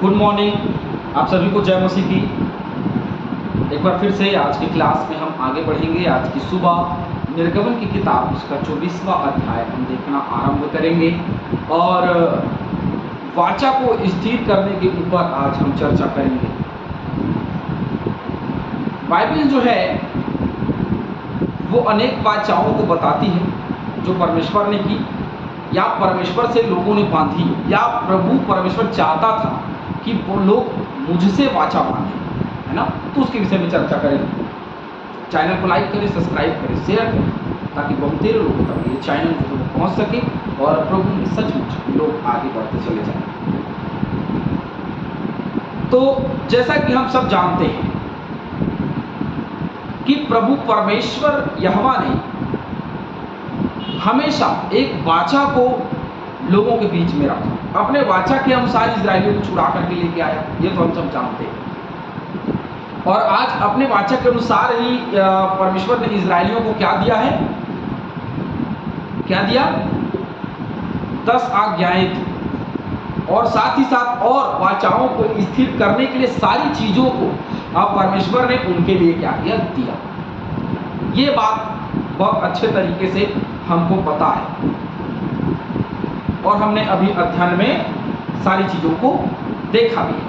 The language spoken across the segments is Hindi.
गुड मॉर्निंग, आप सभी को जय मसीह की। एक बार फिर से आज की क्लास में हम आगे बढ़ेंगे। आज की सुबह निर्गमन की किताब उसका 24वां अध्याय हम देखना आरंभ करेंगे और वाचा को स्थिर करने के ऊपर आज हम चर्चा करेंगे। बाइबल जो है वो अनेक वाचाओं को बताती है जो परमेश्वर ने की या परमेश्वर से लोगों ने बांधी, या प्रभु परमेश्वर चाहता था कि वो लोग मुझसे वाचा बांधे, है ना। तो उसके विषय में चर्चा करेंगे। चैनल को लाइक करें, सब्सक्राइब करें, शेयर करें, ताकि बहुतेरे लोगों तक ये चैनल जो है पहुँच सके और प्रभु में सचमुच लोग आगे बढ़ते चले जाएं। तो जैसा कि हम सब जानते हैं कि प्रभु परमेश्वर यहोवा ने हमेशा एक वाचा को लोगों के बीच में रखा। अपने वाचा के अनुसार इजरायलियों को छुड़ा करके लेके आया, ये तो हम सब जानते हैं। और आज अपने वाचा के अनुसार ही परमेश्वर ने इजरायलियों को क्या दिया है, क्या दिया? 10 आज्ञाएं थी और साथ ही साथ और वाचाओं को स्थिर करने के लिए सारी चीजों को परमेश्वर ने उनके लिए क्या किया, दिया। ये बात बहुत अच्छे तरीके से हमको पता है और हमने अभी अध्ययन में सारी चीजों को देखा भी है।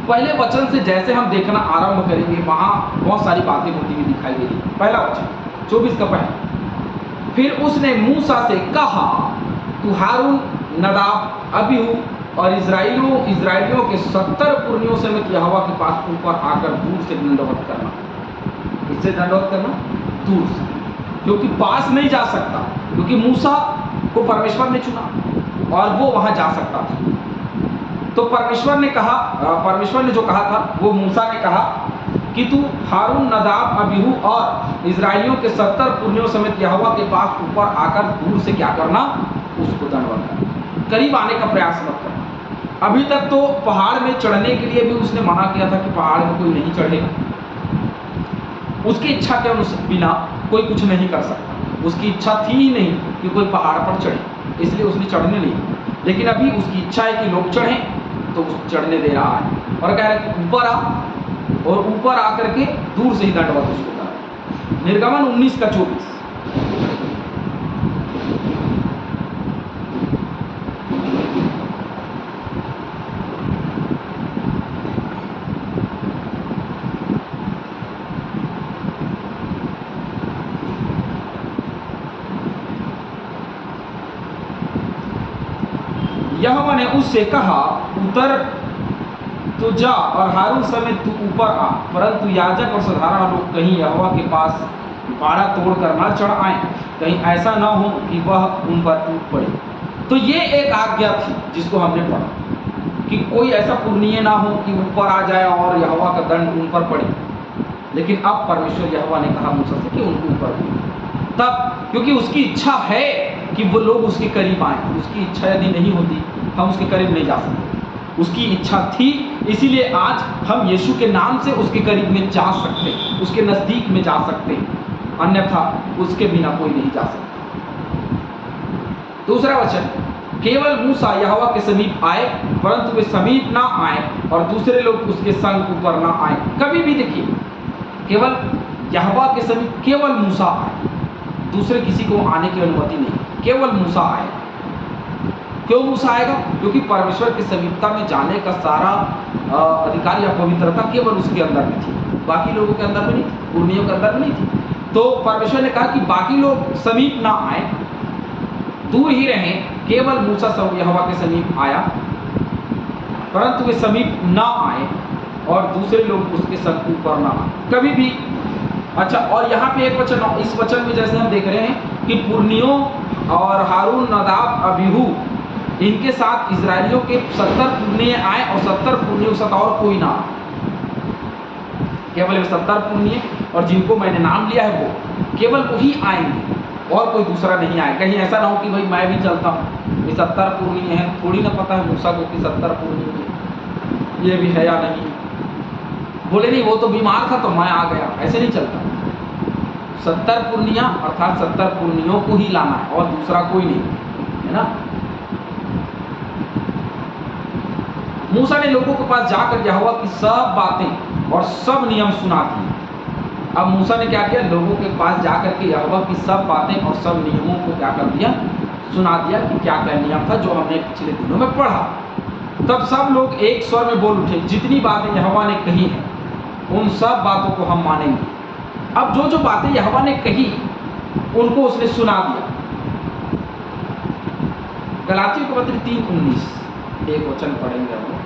पहले वचन से जैसे हम देखना आरंभ करेंगे वहां बहुत सारी बातें होती हुई दिखाई देगी। पहला वचन 24 का पहला, फिर उसने मूसा से कहा, तू हारून, नदाब, अबीहू और इजराइलियों के 70 पुरनियों समेत यहोवा के पास ऊपर आकर दूर से दंडवत करना। इससे दंडवत करना दूर से, क्योंकि पास नहीं जा सकता, क्योंकि मूसा को परमेश्वर ने चुना और वो वहां जा सकता था। तो परमेश्वर ने जो कहा था वो मूसा ने कहा कि तू हारून, नदाब, अबीहू और इजराइलियों के 70 पुरनियों समेत यहोवा के पास ऊपर आकर दूर से क्या करना, उसको दंडवत करना, करीब आने का प्रयास मत करना। अभी तक तो पहाड़ में चढ़ने के लिए भी उसने मना किया था कि पहाड़ में कोई नहीं चढ़ेगा, उसकी इच्छा के बिना कोई कुछ नहीं कर सकता। उसकी इच्छा थी ही नहीं कि कोई पहाड़ पर चढ़े, इसलिए उसने चढ़ने नहीं। लेकिन अभी उसकी इच्छा है कि लोग चढ़ें, तो उसको चढ़ने दे रहा है और कह रहा है कि ऊपर आ, और ऊपर आकर के दूर से ही दंडवत उसको करा। निर्गमन 19 का 24। यहोवा ने उससे कहा, उतर तो जा और हारून समेत तू ऊपर आ, परंतु याजक और साधारण लोग कहीं यहोवा के पास बाड़ा तोड़कर न चढ़ आए, कहीं ऐसा न हो कि वह उन पर टूट पड़े। तो ये एक आज्ञा थी जिसको हमने पढ़ा कि कोई ऐसा पुरनीय ना हो कि ऊपर आ जाए और यहोवा का दंड उन पर पड़े। लेकिन अब परमेश्वर यहोवा ने कहा मूसा से कि उनके ऊपर, तब क्योंकि उसकी इच्छा है कि वो लोग उसके करीब आए। उसकी इच्छा यदि नहीं होती हम उसके करीब नहीं जा सकते। उसकी इच्छा थी, इसीलिए आज हम यीशु के नाम से उसके करीब में जा सकते, उसके नजदीक में जा सकते, अन्यथा उसके बिना कोई नहीं जा सकता। दूसरा वचन, केवल मूसा यहोवा के समीप आए, परंतु वे समीप ना आए और दूसरे लोग उसके संग ऊपर ना आए। कभी भी देखिए, केवल यहोवा के समीप केवल मूसा आए, दूसरे किसी को आने की अनुमति नहीं, केवल मूसा आएगा। क्यों मूसा आएगा? क्योंकि परमेश्वर की समीपता में जाने का सारा अधिकार या पवित्रता केवल उसके अंदर में थी, बाकी लोगों के अंदर में नहीं थी, पुरनियों के अंदर में नहीं थी। तो परमेश्वर ने कहा कि बाकी लोग समीप ना आए, दूर ही रहें, केवल मूसा यहोवा के समीप आया, परंतु वे समीप ना आए और दूसरे लोग उसके संग ऊपर ना आए कभी भी। अच्छा, और यहाँ पे एक वचन, इस वचन में जैसे हम देख रहे हैं कि पुरनियों और हारून, नदाब, अबीहू, इनके साथ इजरायलियों के 70 पुरनिय आए और 70 पुरनियों के साथ और कोई ना आए, केवल 70 पुरनिय और जिनको मैंने नाम लिया है वो केवल वही आएंगे और कोई दूसरा नहीं आए। कहीं ऐसा ना हो कि भाई मैं भी चलता हूँ, ये 70 पुरनिय है, थोड़ी ना पता है मूसा को कि 70 पुरनिय ये भी है या नहीं। बोले नहीं, वो तो बीमार था तो मैं आ गया, ऐसे नहीं चलता। 70 पुरनिया अर्थात 70 पुरनियों को ही लाना है और दूसरा कोई नहीं, है ना। मूसा ने लोगों के पास जाकर यहोवा की सब बातें और सब नियम सुना दिए। अब मूसा ने क्या किया, लोगों के पास जाकर के यहोवा की सब बातें और सब नियमों को क्या कर दिया, सुना दिया कि क्या क्या नियम था जो हमने पिछले दिनों में पढ़ा। तब सब लोग एक स्वर में बोल उठे, जितनी बातें यहोवा ने कही हैं उन सब बातों को हम मानेंगे। अब जो जो बातें यहोवा ने कही उनको उसने सुना दिया। गलातियों के पत्र 3:19 एक वचन पढ़ेंगे हम लोग।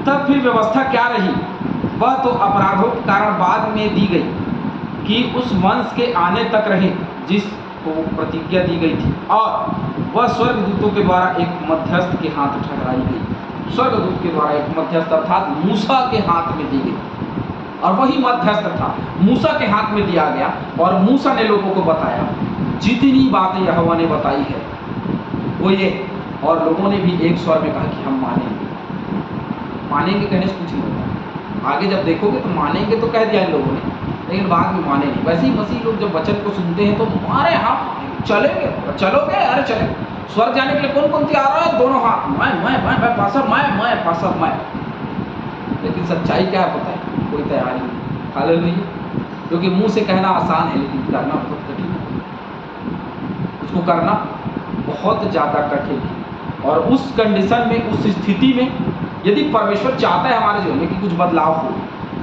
तब फिर व्यवस्था क्या रही, वह तो अपराधों के कारण बाद में दी गई कि उस वंश के आने तक रहे जिसको प्रतिज्ञा दी गई थी, और वह स्वर्गदूतों के द्वारा एक मध्यस्थ के हाथ ठहराई गई। स्वर्गदूत के द्वारा एक मध्यस्थ अर्थात मूसा के हाथ में दी गई, और वही मध्यस्थ था, मूसा के हाथ में दिया गया। और मूसा ने लोगों को बताया जितनी बातें यहोवा ने बताई है वो ये, और लोगों ने भी एक स्वर में कहा कि हम मानेंगे। मानेंगे कहने से कुछ नहीं होता, आगे जब देखोगे तो मानेंगे तो कह दिया इन लोगों ने, लेकिन बाद में माने नहीं। वैसे ही मसीह लोग जब वचन को सुनते हैं तो मारे हाँ चलेंगे, चलोगे, अरे चले स्वर्ग जाने के लिए कौन कौन तैयार है, दोनों हाथ, मैं पासर, मैं पासर, मैं। लेकिन सच्चाई क्या है पता है, कोई तैयार नहीं। हालेलुया। क्योंकि मुंह से कहना आसान है लेकिन करना बहुत कठिन है, उसको करना बहुत ज़्यादा कठिन है। और उस कंडीशन में, उस स्थिति में यदि परमेश्वर चाहता है हमारे जीवन में कि कुछ बदलाव हो,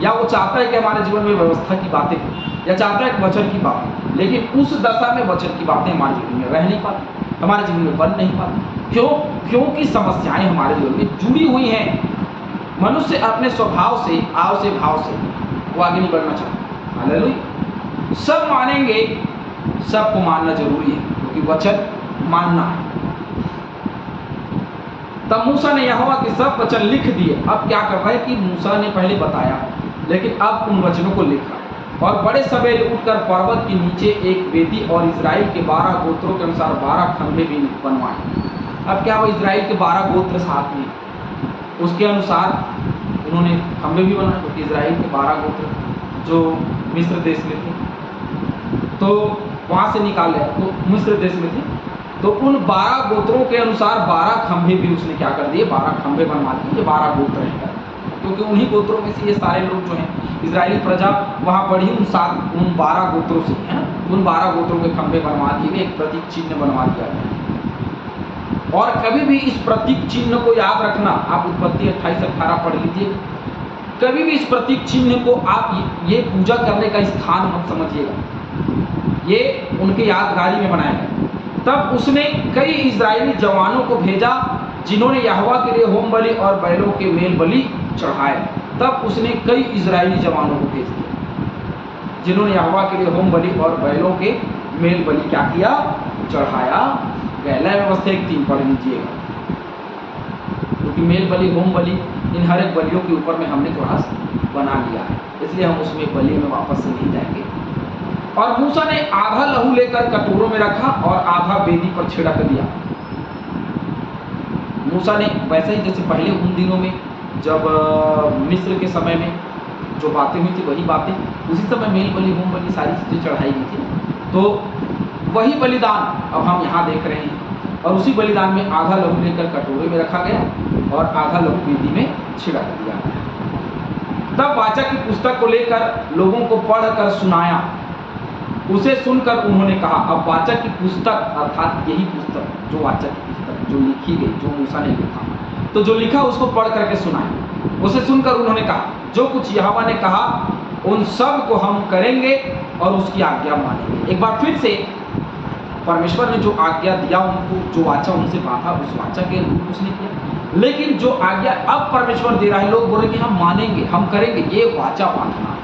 या वो चाहता है कि हमारे जीवन में व्यवस्था की बातें हो, या चाहता है कि वचन की बातें, लेकिन उस दशा में वचन की बातें हमारे जीवन में रह नहीं पाती, हमारे जीवन में बन नहीं पाती। क्यों? क्योंकि समस्याएं हमारे जीवन में जुड़ी हुई हैं। मनुष्य अपने स्वभाव से, आव से, भाव से वो आगे नहीं बढ़ना चाहता। हालेलुया। सब मानेंगे, सबको मानना जरूरी है क्योंकि वचन मानना है। तब मूसा ने यहोवा के सब वचन लिख दिए। अब क्या कर रहा है कि मूसा ने पहले बताया, लेकिन अब उन वचनों को लिखा, और बड़े सवेरे उठकर पर्वत के नीचे एक वेदी और इजराइल के 12 गोत्रों के अनुसार 12 खंभे भी बनवाए। अब क्या वो इजराइल के 12 गोत्र साथ में, उसके अनुसार उन्होंने खंभे भी बनाए, क्योंकि इजराइल के 12 गोत्र जो मिस्र देश में थे, तो वहाँ से निकाले तो मिस्र देश में थे, तो उन 12 गोत्रों के अनुसार 12 खंभे भी उसने क्या कर दिए, 12 खंभे बनवा दिए। ये 12 गोत्र हैं, क्योंकि उन्हीं गोत्रों में से ये सारे लोग जो हैं इजरायली प्रजा वहाँ बढ़ी उन 12 गोत्रों से है ना। उन 12 गोत्रों के खंभे बनवा दिए, एक प्रतीक चिन्ह बनवा दिया गया। और कभी भी इस प्रतीक चिन्ह को याद रखना, आप उत्पत्ति 28-18 पढ़ लीजिए। कभी भी इस प्रतीक चिन्ह को आप ये पूजा करने का स्थान मत समझिएगा, ये उनके यादगारी में बनाया गया। तब उसने कई इजरायली जवानों को भेजा जिन्होंने यहोवा के लिए होम बलि और बैलों के मेल बलि चढ़ाए। तब उसने कई इजरायली जवानों को भेज दिया जिन्होंने यहोवा के लिए होम बलि और बैलों के मेल बलि क्या किया, चढ़ाया। पहला व्यवस्था 1:3 पढ़ लीजिएगा, क्योंकि मेल बलि, होम बलि, इन हर एक बलियों के ऊपर में हमने थोड़ा बना लिया है, इसलिए हम उसमें बलि में वापस से नहीं जाएंगे। और मूसा ने आधा लहू लेकर कटोरों में रखा और आधा वेदी पर छिड़क दिया। मूसा ने वैसे ही जैसे पहले उन दिनों में जब मिस्र के समय में जो बातें हुई थी वही बातें, उसी समय मेल बलि, होम बलि सारी चीज़ें चढ़ाई गई थी। तो वही बलिदान अब हम यहाँ देख रहे हैं, और उसी बलिदान में आधा लहू लेकर कटोरे में रखा गया और आधा लहू वेदी में छिड़क दिया गया। तब वाचा की पुस्तक को लेकर लोगों को पढ़कर सुनाया। उसे सुनकर उन्होंने कहा, अब वाचा की पुस्तक अर्थात यही पुस्तक जो वाचा की पुस्तक जो लिखी गई, जो मूसा ने लिखा, तो जो लिखा उसको पढ़ करके सुनाया। उसे सुनकर उन्होंने कहा, जो कुछ यहोवा ने कहा उन सब को हम करेंगे और उसकी आज्ञा मानेंगे। एक बार फिर से परमेश्वर ने जो आज्ञा दिया उनको, जो वाचा उनसे बांधा, उस वाचा के अनुरूप उसने किया। लेकिन जो आज्ञा अब परमेश्वर दे रहा है, लोग बोले कि हम मानेंगे, हम करेंगे, ये वाचा बांधना है।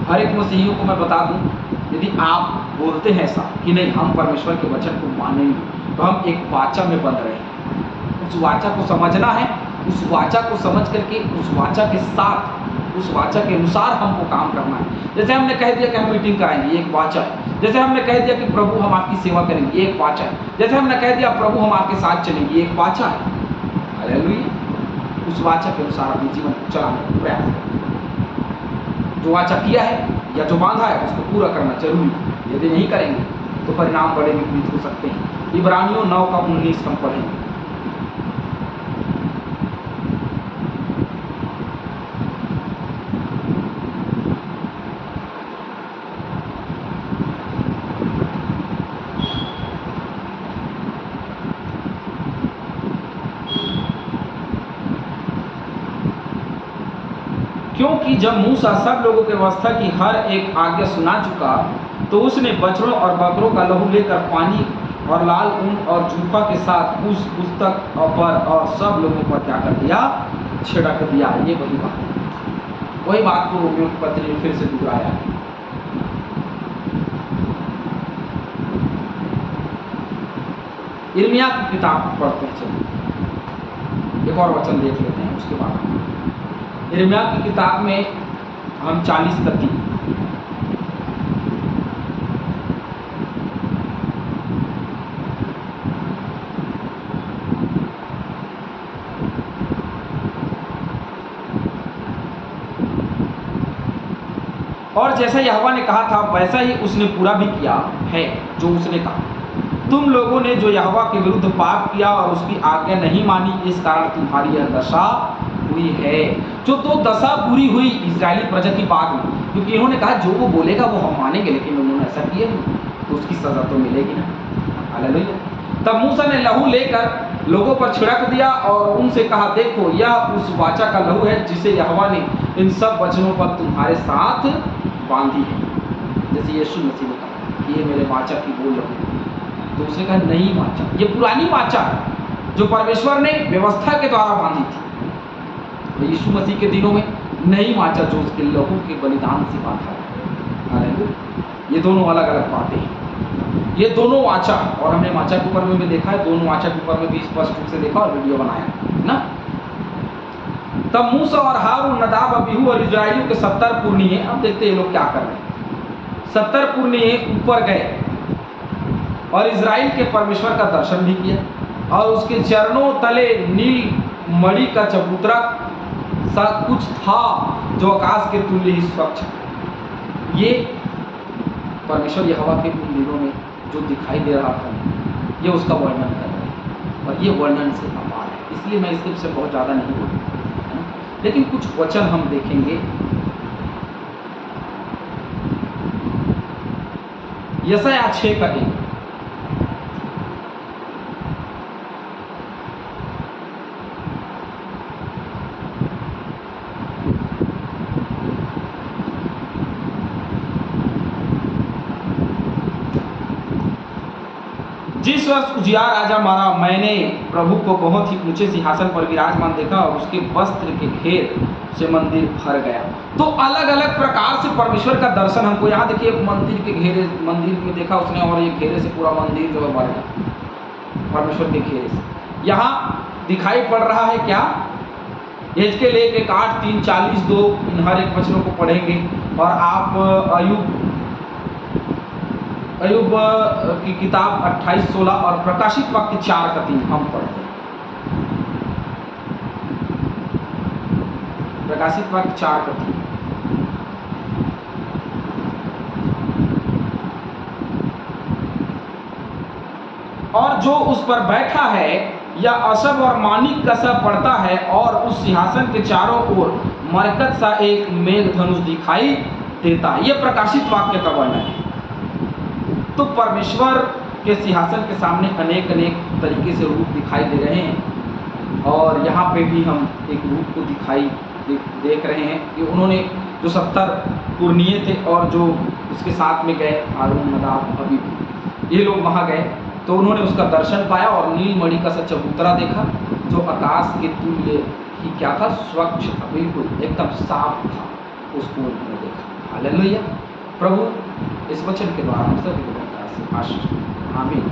हर एक मसीहियों को मैं बता दूं, यदि आप बोलते हैं ऐसा कि नहीं हम परमेश्वर के वचन को मानेंगे, तो हम एक वाचा में बंध रहे हैं। उस वाचा को समझना है, उस वाचा को समझ करके उस वाचा के साथ, उस वाचा के अनुसार हमको काम करना है। जैसे हमने कह दिया कि हम मीटिंग कराएंगे, ये एक वाचा है। जैसे हमने कह दिया कि प्रभु हम आपकी सेवा करेंगे, ये एक वाचा है। जैसे हमने कह दिया प्रभु हम आपके साथ चलेंगे, ये एक वाचा है। हालेलुया। उस वाचा के अनुसार अपने जीवन को चलाने का प्रयास करें। जो वाचा किया है या जो बांधा है उसको पूरा करना जरूरी है। यदि नहीं करेंगे तो परिणाम बड़े विपरीत हो सकते हैं। इब्रानियों 9 का 19 हम पढ़ेंगे। क्योंकि जब मूसा सब लोगों की व्यवस्था की हर एक आज्ञा सुना चुका तो उसने बछड़ों और बकरों का लहू लेकर पानी और लाल ऊन और जूफा के साथ उस पुस्तक पर और सब लोगों पर क्या कर दिया, छिड़क दिया। ये वही बात है, वही बात को रोमियो की पत्री में फिर से दोहराया। यिर्मयाह की किताब पढ़ते हैं, चलिए एक और वचन देख लेते हैं उसके बाद। यिर्मयाह की किताब में हम 40 तक की और जैसा यहोवा ने कहा था वैसा ही उसने पूरा भी किया है जो उसने कहा। तुम लोगों ने जो यहोवा के विरुद्ध पाप किया और उसकी आज्ञा नहीं मानी, इस कारण तुम्हारी यह दशा हुई है। जो तो दशा पूरी हुई इस्राएली प्रजा की बाद में, क्योंकि इन्होंने कहा जो वो बोलेगा वो हम मानेंगे, लेकिन उन्होंने ऐसा किया नहीं तो उसकी सजा तो मिलेगी ना। हालेलुया। तब मूसा ने लहू लेकर लोगों पर छिड़क दिया और उनसे कहा, देखो यह उस वाचा का लहू है जिसे यहोवा ने इन सब वचनों पर तुम्हारे साथ बांधी है। जैसे यीशु मसीह ने कहा कि ये मेरे वाचा की बोल लहू, तो उसने कहा नई वाचा, ये पुरानी वाचा है जो परमेश्वर ने व्यवस्था के द्वारा बांधी थी। तो यीशु मसीह के दिनों में नई वाचा जो उसके लहू के बलिदान से बांधा है। ये दोनों अलग अलग बातें हैं, ये दोनों वाचा, और हमने वाचा के ऊपर में भी देखा है, दोनों वाचा के ऊपर में भी स्पष्ट रूप से देखा और वीडियो बनाया ना। तब मूसा और हारून, नदाब, अबीहू और इस्राएलियों के 70 पुरनिये, अब देखते हैं ये लोग क्या कर रहे हैं। 70 पुरनिये ऊपर गए और इजराइल के परमेश्वर का दर्शन भी किया और उसके चरणों तले नील मणि का चबूतरा सा कुछ था जो आकाश के तुल्य ही स्वच्छ। ये परमेश्वर यहोवा के उन दिनों में जो दिखाई दे रहा था, ये उसका वर्णन कर रहे हैं और ये वर्णन से अपार है, इसलिए मैं इसके विषय बहुत ज़्यादा नहीं बोलूँगा, लेकिन कुछ वचन हम देखेंगे। यशायाह 6 का 1, जिस वर्ष उजिया राजा मारा, मैंने प्रभु को बहुत ही ऊंचे सिंहासन पर विराजमान देखा और उसके वस्त्र के घेर से मंदिर भर गया। तो अलग अलग प्रकार से परमेश्वर का दर्शन हमको, यहाँ देखिए मंदिर के घेरे, मंदिर में देखा उसने और ये घेरे से पूरा मंदिर जो है भर गया परमेश्वर के घेरे से। यहाँ दिखाई पड़ रहा है क्या, यहेजकेल 1:8, 3, 40, 2, इन हर एक वचनों को पढ़ेंगे और आप अय्यूब की किताब 28, 16 और प्रकाशित वाक्य 4 का 3 हम पढ़ते हैं। प्रकाशित वाक्य 4 का 3, और जो उस पर बैठा है या असब और मानिक का सा पड़ता है और उस सिंहासन के चारों ओर मरकत सा एक मेघ धनुष दिखाई देता है। यह प्रकाशित वाक्य का वर्णन है। तो परमेश्वर के सिंहासन के सामने अनेक अनेक तरीके से रूप दिखाई दे रहे हैं और यहाँ पे भी हम एक रूप को देख रहे हैं कि उन्होंने जो 70 पुरनिये थे और जो उसके साथ में गए, हारून, नदाब, अबीहू, ये लोग वहाँ गए तो उन्होंने उसका दर्शन पाया और नील मणि का सा चबूतरा देखा जो आकाश के तुल्य ही क्या था, स्वच्छ था, बिल्कुल एकदम साफ था, उसको उन्होंने देखा। हालेलुया। प्रभु इस वचन के द्वारा हम सभी को आशीष। आमीन।